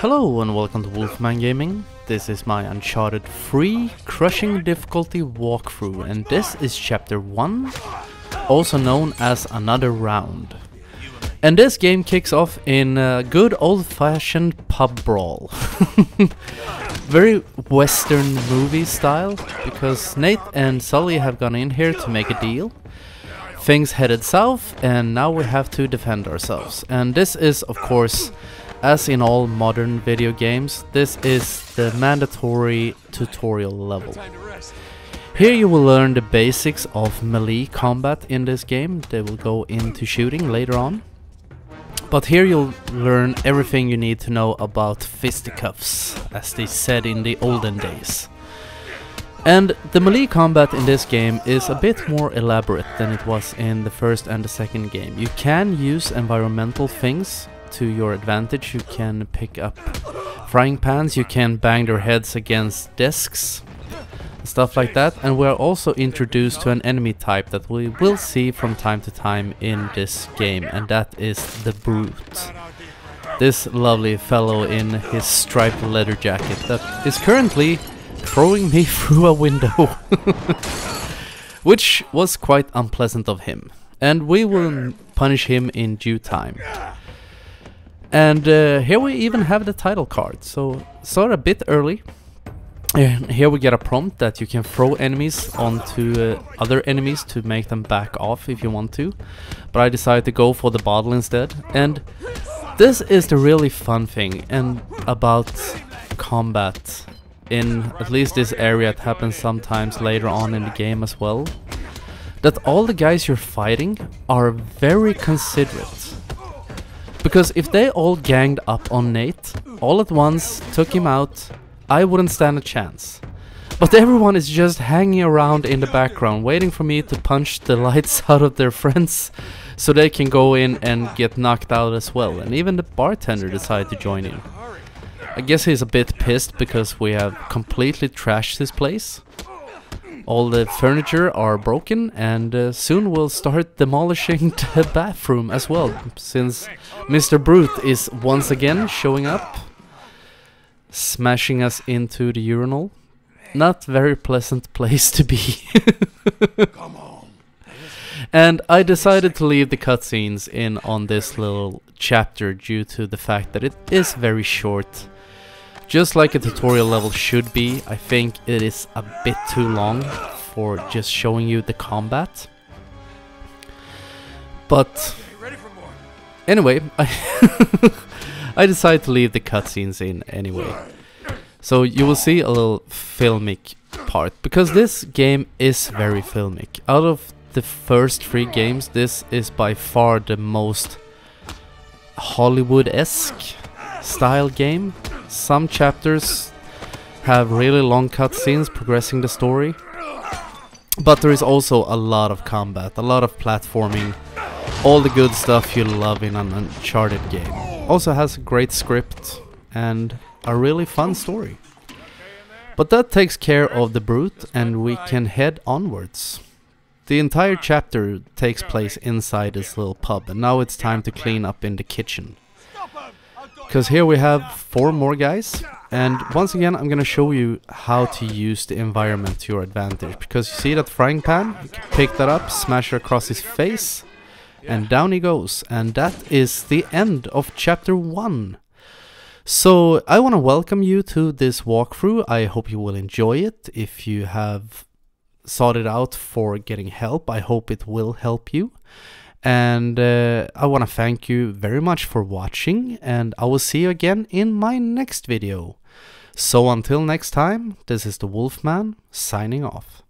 Hello and welcome to Wolfman Gaming. This is my Uncharted 3 Crushing Difficulty walkthrough, and this is chapter 1, also known as Another Round. And this game kicks off in a good old-fashioned pub brawl. Very western movie style, because Nate and Sully have gone in here to make a deal. Things headed south, and now we have to defend ourselves. And this is, of course, as in all modern video games, this is the mandatory tutorial level. Here you will learn the basics of melee combat in this game. They will go into shooting later on. But here you'll learn everything you need to know about fisticuffs, as they said in the olden days. And the melee combat in this game is a bit more elaborate than it was in the first and the second game. You can use environmental things to your advantage. You can pick up frying pans, you can bang their heads against desks, stuff like that. And we are also introduced to an enemy type that we will see from time to time in this game, and that is the Brute. This lovely fellow in his striped leather jacket that is currently throwing me through a window. Which was quite unpleasant of him, and we will punish him in due time. And here we even have the title card, so start a bit early. Here we get a prompt that you can throw enemies onto other enemies to make them back off if you want to. But I decided to go for the bottle instead. And this is the really fun thing and about combat in at least this area. It happens sometimes later on in the game as well, that all the guys you're fighting are very considerate. Because if they all ganged up on Nate all at once, took him out, I wouldn't stand a chance. But everyone is just hanging around in the background, waiting for me to punch the lights out of their friends so they can go in and get knocked out as well. And even the bartender decided to join in. I guess he's a bit pissed because we have completely trashed this place. All the furniture are broken, and soon we'll start demolishing the bathroom as well, since Mr. Brute is once again showing up, smashing us into the urinal. Not very pleasant place to be. Come on. And I decided to leave the cutscenes in on this little chapter due to the fact that it is very short. Just like a tutorial level should be. I think it is a bit too long for just showing you the combat. But anyway, I decided to leave the cutscenes in anyway. So you will see a little filmic part, because this game is very filmic. Out of the first 3 games, this is by far the most Hollywood-esque style game. Some chapters have really long cutscenes progressing the story, but there is also a lot of combat, a lot of platforming, all the good stuff you love in an Uncharted game. Also has a great script and a really fun story. But that takes care of the Brute, and we can head onwards. The entire chapter takes place inside this little pub, and now it's time to clean up in the kitchen. Because here we have 4 more guys, and once again I'm gonna show you how to use the environment to your advantage. Because you see that frying pan, you can pick that up, smash it across his face, and down he goes. And that is the end of chapter 1. So I want to welcome you to this walkthrough. I hope you will enjoy it. If you have sought it out for getting help, I hope it will help you. And I want to thank you very much for watching, and I will see you again in my next video. So until next time, this is the Wolfman signing off.